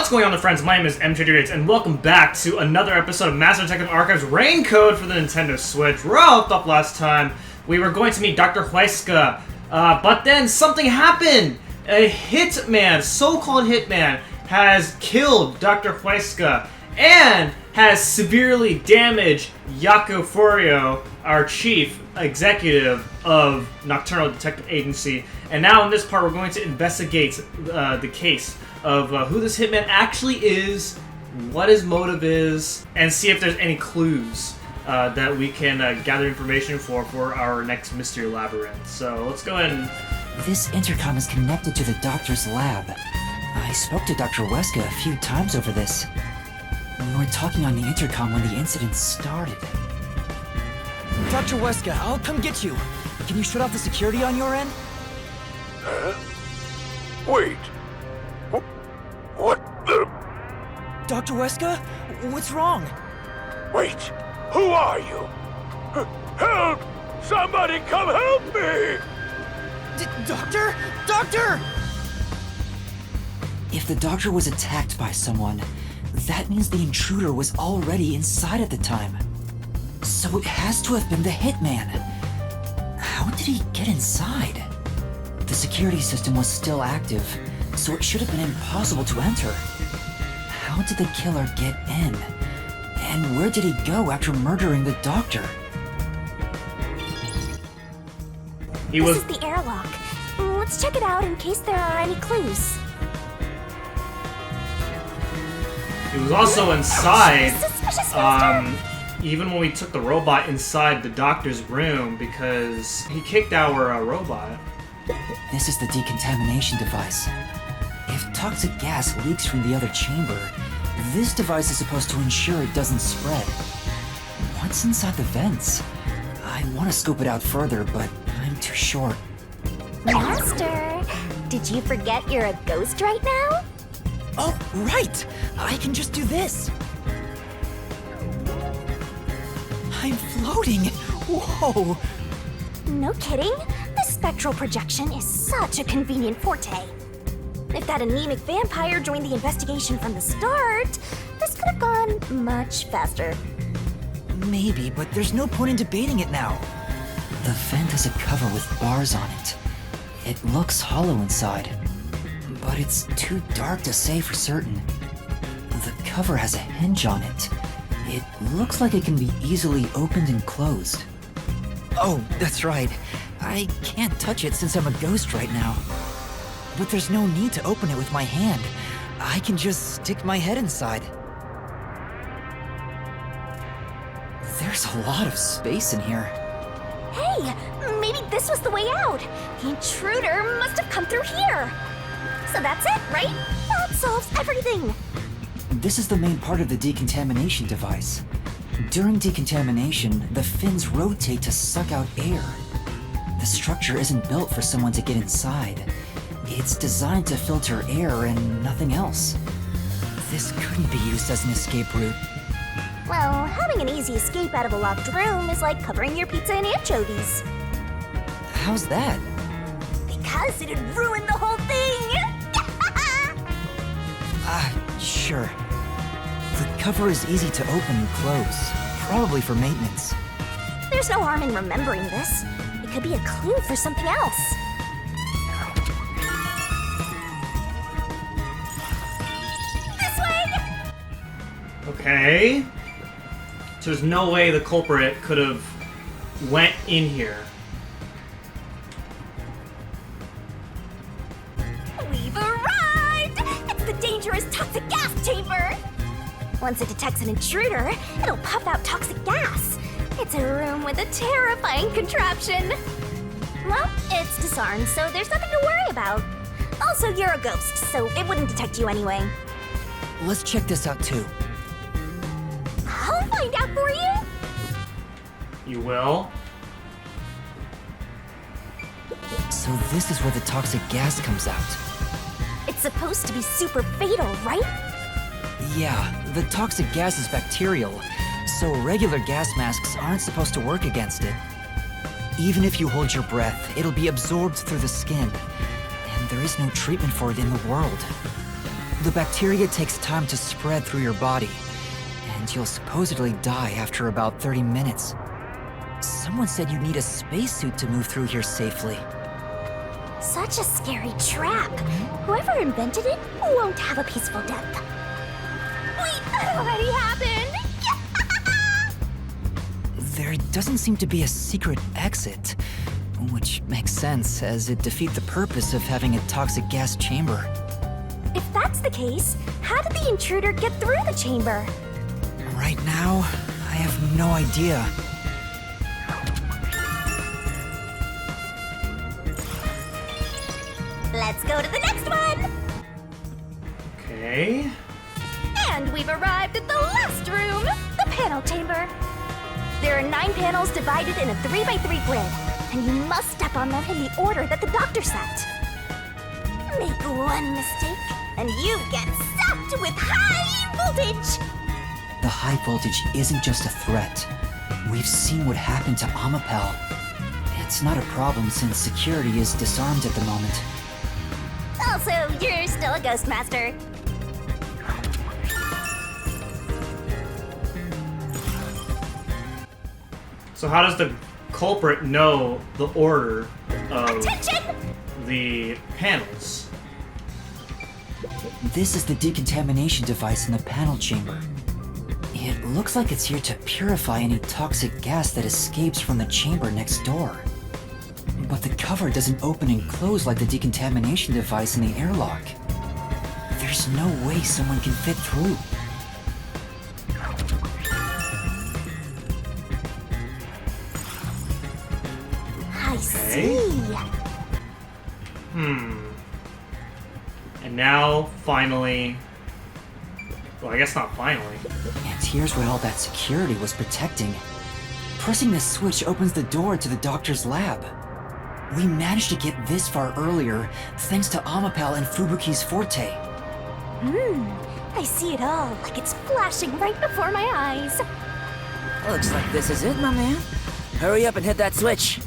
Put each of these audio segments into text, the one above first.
What's going on, friends? My name is MJ and welcome back to another episode of Master Detective Archive's Rain Code for the Nintendo Switch. Where I left off last time, we were going to meet Dr. Huesca, but then something happened! A hitman, so-called hitman, has killed Dr. Huesca and has severely damaged Yako Furio, our chief executive of Nocturnal Detective Agency. And now in this part, we're going to investigate the case of who this hitman actually is, what his motive is, and see if there's any clues that we can gather information for our next mystery labyrinth. So let's go ahead and... This intercom is connected to the doctor's lab. I spoke to Dr. Huesca a few times over this. We were talking on the intercom when the incident started. Dr. Huesca, I'll come get you. Can you shut off the security on your end? Wait. What the... Dr. Huesca? What's wrong? Wait. Who are you? Help! Somebody come help me! Doctor? Doctor! If the doctor was attacked by someone, that means the intruder was already inside at the time. So it has to have been the hitman. How did he get inside? The security system was still active, so it should have been impossible to enter. How did the killer get in? And where did he go after murdering the doctor? This is the airlock. Let's check it out in case there are any clues. He was also inside, Suspicious monster. even when we took the robot inside the doctor's room, because he kicked our robot. This is the decontamination device. If toxic gas leaks from the other chamber, this device is supposed to ensure it doesn't spread. What's inside the vents? I want to scope it out further, but I'm too short. Master, did you forget you're a ghost right now? Oh, right! I can just do this. I'm floating! Whoa! No kidding. This spectral projection is such a convenient forte. If that anemic vampire joined the investigation from the start, this could have gone much faster. Maybe, but there's no point in debating it now. The vent has a cover with bars on it. It looks hollow inside, but it's too dark to say for certain. The cover has a hinge on it. It looks like it can be easily opened and closed. Oh, that's right. I can't touch it since I'm a ghost right now. But there's no need to open it with my hand. I can just stick my head inside. There's a lot of space in here. Hey, maybe this was the way out. The intruder must have come through here. So that's it, right? That solves everything. This is the main part of the decontamination device. During decontamination, the fins rotate to suck out air. The structure isn't built for someone to get inside. It's designed to filter air and nothing else. This couldn't be used as an escape route. Well, having an easy escape out of a locked room is like covering your pizza in anchovies. How's that? Because it'd ruin the whole thing! Sure. The cover is easy to open and close, probably for maintenance. There's no harm in remembering this. It could be a clue for something else. This way! Okay. So there's no way the culprit could have went in here. We've arrived! It's the dangerous toxic gas chamber! Once it detects an intruder, it'll puff out toxic gas. It's a room with a terrifying contraption. Well, it's disarmed, so there's nothing to worry about. Also, you're a ghost, so it wouldn't detect you anyway. Let's check this out too. I'll find out for you! You will? So this is where the toxic gas comes out. It's supposed to be super fatal, right? Yeah, the toxic gas is bacterial, so regular gas masks aren't supposed to work against it. Even if you hold your breath, it'll be absorbed through the skin, and there is no treatment for it in the world. The bacteria takes time to spread through your body, and you'll supposedly die after about 30 minutes. Someone said you need a spacesuit to move through here safely. Such a scary trap. Whoever invented it won't have a peaceful death. Wait, that already happened! There doesn't seem to be a secret exit, which makes sense as it defeats the purpose of having a toxic gas chamber. If that's the case, how did the intruder get through the chamber? Right now, I have no idea. Let's go to the next one! Okay. And we've arrived at the last room, the panel chamber. There are 9 panels divided in a 3x3 grid, and you must step on them in the order that the doctor set. Make one mistake, and you get zapped with high voltage! The high voltage isn't just a threat. We've seen what happened to Amapel. It's not a problem since security is disarmed at the moment. Also, you're still a ghost master. So how does the culprit know the order of Attention! the panels? This is the decontamination device in the panel chamber. It looks like it's here to purify any toxic gas that escapes from the chamber next door. But the cover doesn't open and close like the decontamination device in the airlock. There's no way someone can fit through. I see. And now, finally... Well, I guess not finally. And here's what all that security was protecting. Pressing this switch opens the door to the doctor's lab. We managed to get this far earlier, thanks to Amapel and Fubuki's forte. I see it all, like it's flashing right before my eyes. Looks like this is it, my man. Hurry up and hit that switch.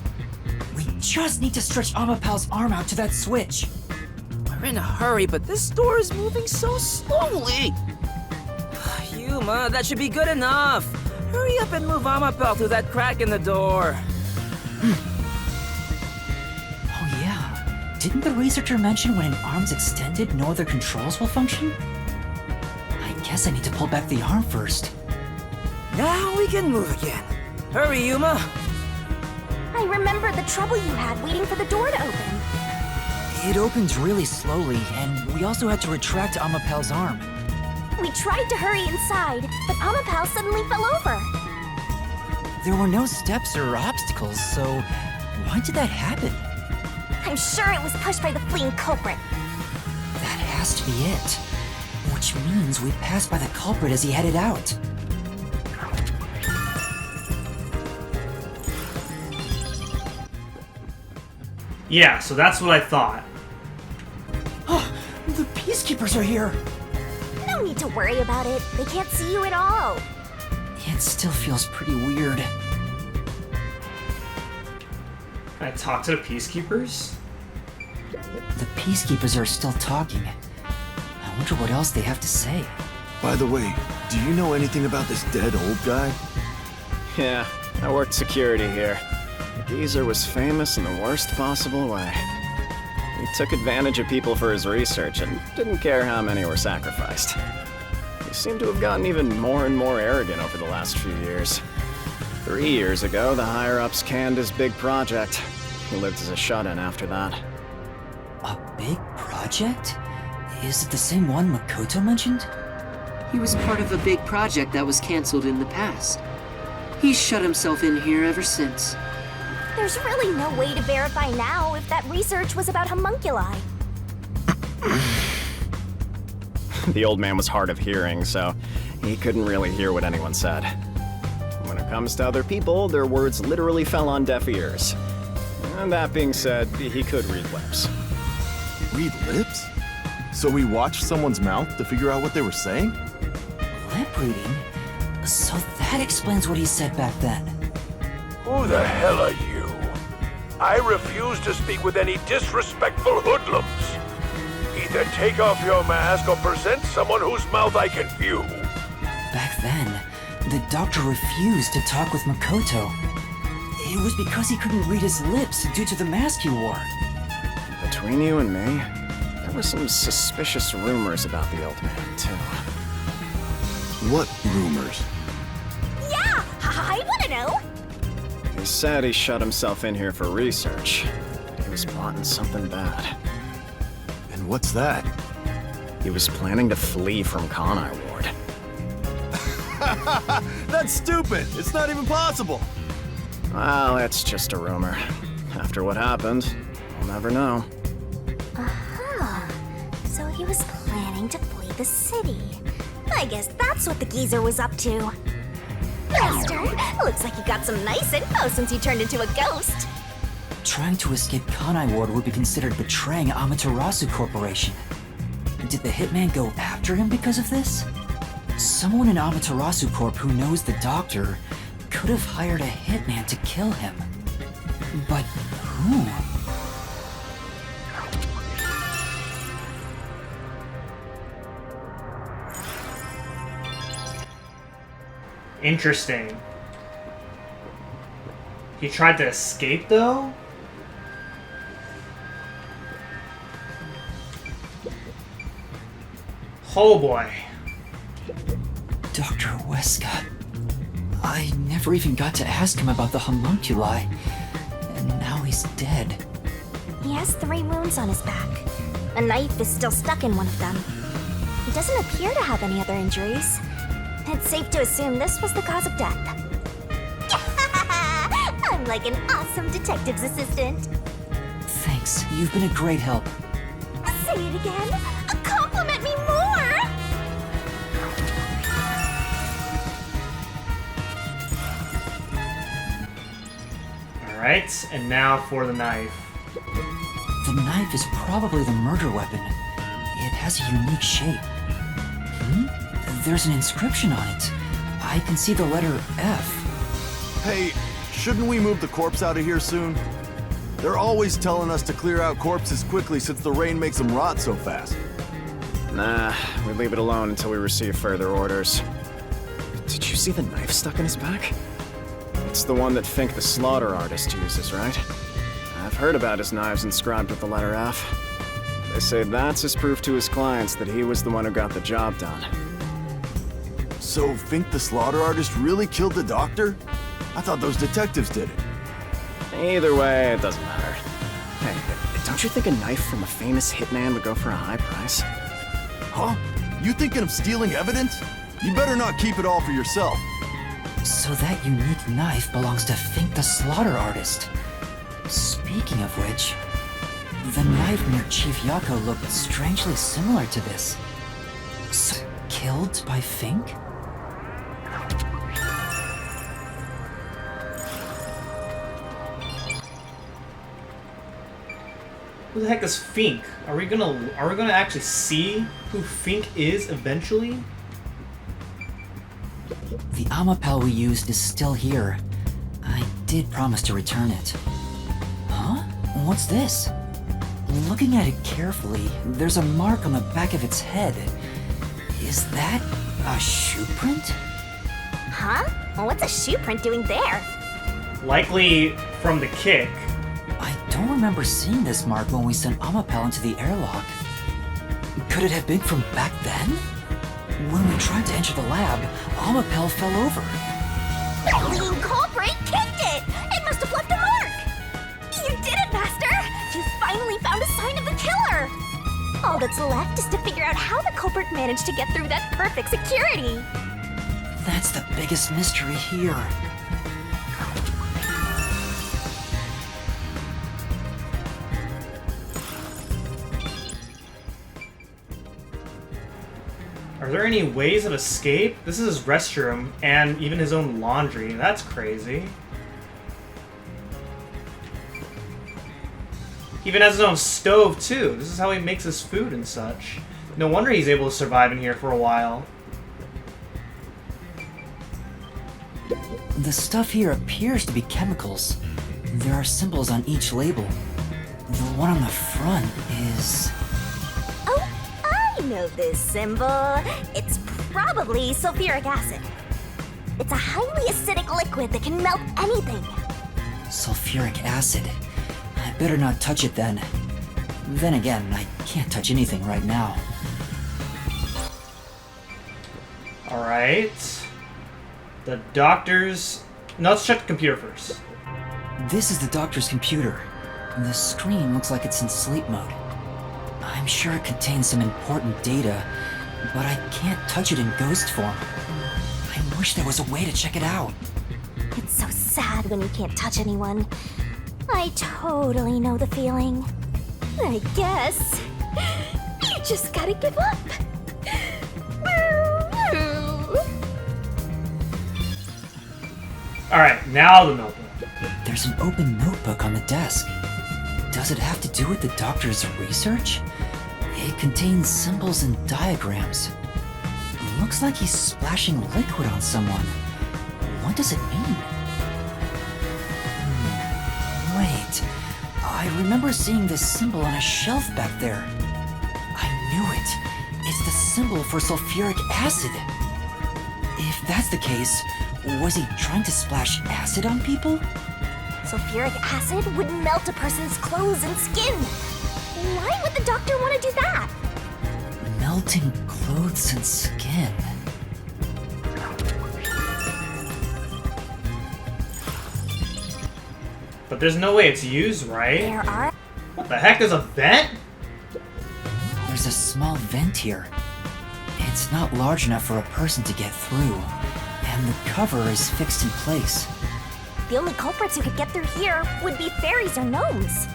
We just need to stretch Amapel's arm out to that switch. We're in a hurry, but this door is moving so slowly. Yuma, that should be good enough. Hurry up and move Amapel through that crack in the door. Oh yeah, didn't the researcher mention when an arm's extended, no other controls will function? I guess I need to pull back the arm first. Now we can move again. Hurry, Yuma. I remember the trouble you had waiting for the door to open. It opens really slowly, and we also had to retract Amapel's arm. We tried to hurry inside, but Amapel suddenly fell over. There were no steps or obstacles, so why did that happen? I'm sure it was pushed by the fleeing culprit. That has to be it. Which means we passed by the culprit as he headed out. Yeah, so that's what I thought. The peacekeepers are here! No need to worry about it. They can't see you at all. It still feels pretty weird. Can I talk to the peacekeepers? The peacekeepers are still talking. I wonder what else they have to say. By the way, do you know anything about this dead old guy? Yeah, I worked security here. The geezer was famous in the worst possible way. He took advantage of people for his research and didn't care how many were sacrificed. He seemed to have gotten even more and more arrogant over the last few years. 3 years ago, the higher-ups canned his big project. He lived as a shut-in after that. A big project? Is it the same one Makoto mentioned? He was part of a big project that was cancelled in the past. He's shut himself in here ever since. There's really no way to verify now if that research was about homunculi. The old man was hard of hearing, so he couldn't really hear what anyone said. When it comes to other people, their words literally fell on deaf ears. And that being said, he could read lips. Read lips? So we watched someone's mouth to figure out what they were saying? Lip reading? So that explains what he said back then. Who the hell are you? I refuse to speak with any disrespectful hoodlums. He Either take off your mask or present someone whose mouth I can view. Back then, the doctor refused to talk with Makoto. It was because he couldn't read his lips due to the mask he wore. Between you and me, there were some suspicious rumors about the old man, too. What rumors? Yeah, I want to know. He said he shut himself in here for research. He was plotting something bad. And what's that? He was planning to flee from Kanai Ward. That's stupid! It's not even possible! Well, it's just a rumor. After what happened, we'll never know. Aha. So he was planning to flee the city. I guess that's what the geezer was up to. Master, looks like you got some nice info since you turned into a ghost. Trying to escape Kanai Ward would be considered betraying Amaterasu Corporation. Did the hitman go after him because of this? Someone in Amaterasu Corp who knows the doctor could have hired a hitman to kill him. But who? Interesting. He tried to escape, though? Oh boy. Dr. Huesca. I never even got to ask him about the homunculi, and now he's dead. He has 3 wounds on his back. A knife is still stuck in one of them. He doesn't appear to have any other injuries. It's safe to assume this was the cause of death. I'm like an awesome detective's assistant. Thanks, you've been a great help. Say it again. Compliment me more. Alright, and now for the knife. The knife is probably the murder weapon. It has a unique shape. There's an inscription on it. I can see the letter F. Hey, shouldn't we move the corpse out of here soon? They're always telling us to clear out corpses quickly since the rain makes them rot so fast. Nah, we leave it alone until we receive further orders. Did you see the knife stuck in his back? It's the one that Fink the slaughter artist uses, right? I've heard about his knives inscribed with the letter F. They say that's his proof to his clients that he was the one who got the job done. So Fink the slaughter artist really killed the doctor? I thought those detectives did it. Either way, it doesn't matter. Hey, don't you think a knife from a famous hitman would go for a high price? Huh? You thinking of stealing evidence? You better not keep it all for yourself. So that unique knife belongs to Fink the slaughter artist. Speaking of which, the knife near Chief Yako looked strangely similar to this. So, killed by Fink? Who the heck is Fink? Are we gonna actually see who Fink is eventually? The Amapel we used is still here. I did promise to return it. Huh? What's this? Looking at it carefully, there's a mark on the back of its head. Is that a shoe print? Huh? Well, what's a shoe print doing there? Likely from the kick. I don't remember seeing this mark when we sent Amapel into the airlock. Could it have been from back then? When we tried to enter the lab, Amapel fell over. The lean culprit kicked it! It must have left a mark! You did it, Master! You finally found a sign of the killer! All that's left is to figure out how the culprit managed to get through that perfect security! That's the biggest mystery here. Are there any ways of escape? This is his restroom, and even his own laundry. That's crazy. He even has his own stove, too. This is how he makes his food and such. No wonder he's able to survive in here for a while. The stuff here appears to be chemicals. There are symbols on each label. The one on the front is... Oh know this symbol. It's probably sulfuric acid. It's a highly acidic liquid that can melt anything. Sulfuric acid. I better not touch it then. Then again, I can't touch anything right now. Alright. The doctor's... No, let's check the computer first. This is the doctor's computer. The screen looks like it's in sleep mode. I'm sure it contains some important data, but I can't touch it in ghost form. I wish there was a way to check it out. It's so sad when you can't touch anyone. I totally know the feeling. I guess you just gotta give up. Alright, now the notebook. There's an open notebook on the desk. Does it have to do with the doctor's research? It contains symbols and diagrams. Looks like he's splashing liquid on someone. What does it mean? Wait, I remember seeing this symbol on a shelf back there. I knew it. It's the symbol for sulfuric acid. If that's the case, was he trying to splash acid on people? Sulfuric acid would melt a person's clothes and skin. Why would the doctor want to do that? Melting clothes and skin. But there's no way it's used, right? There are... What the heck? There's a vent? There's a small vent here. It's not large enough for a person to get through, and the cover is fixed in place. The only culprits who could get through here would be fairies or gnomes.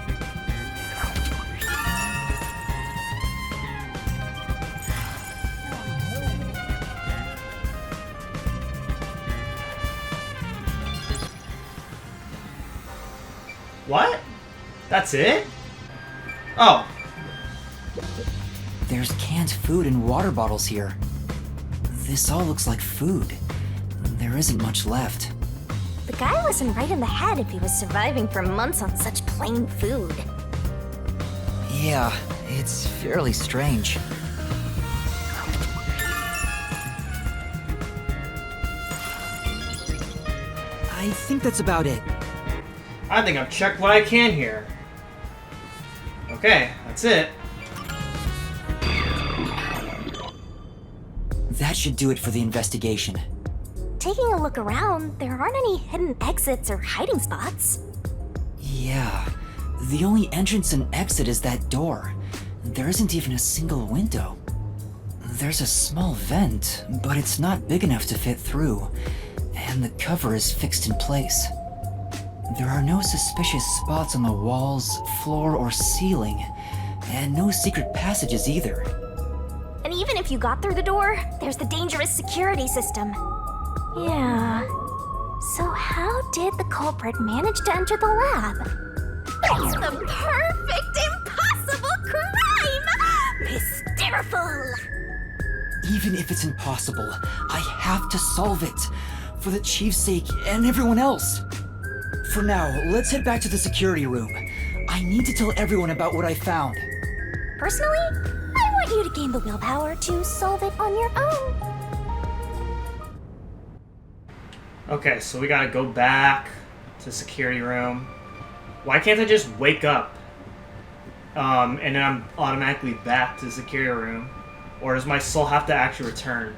What? That's it? Oh. There's canned food and water bottles here. This all looks like food. There isn't much left. The guy wasn't right in the head if he was surviving for months on such plain food. Yeah, it's fairly strange. I think that's about it. I think I've checked what I can here. Okay, that's it. That should do it for the investigation. Taking a look around, there aren't any hidden exits or hiding spots. Yeah, the only entrance and exit is that door. There isn't even a single window. There's a small vent, but it's not big enough to fit through, and the cover is fixed in place. There are no suspicious spots on the walls, floor, or ceiling, and no secret passages either. And even if you got through the door, there's the dangerous security system. Yeah. So how did the culprit manage to enter the lab? It's the perfect impossible crime! Mysteriful! Even if it's impossible, I have to solve it. For the chief's sake and everyone else. For now, let's head back to the security room. I need to tell everyone about what I found. Personally, I want you to gain the willpower to solve it on your own. Okay, so we gotta go back to the security room. Why can't I just wake up? And then I'm automatically back to the security room? Or does my soul have to actually return?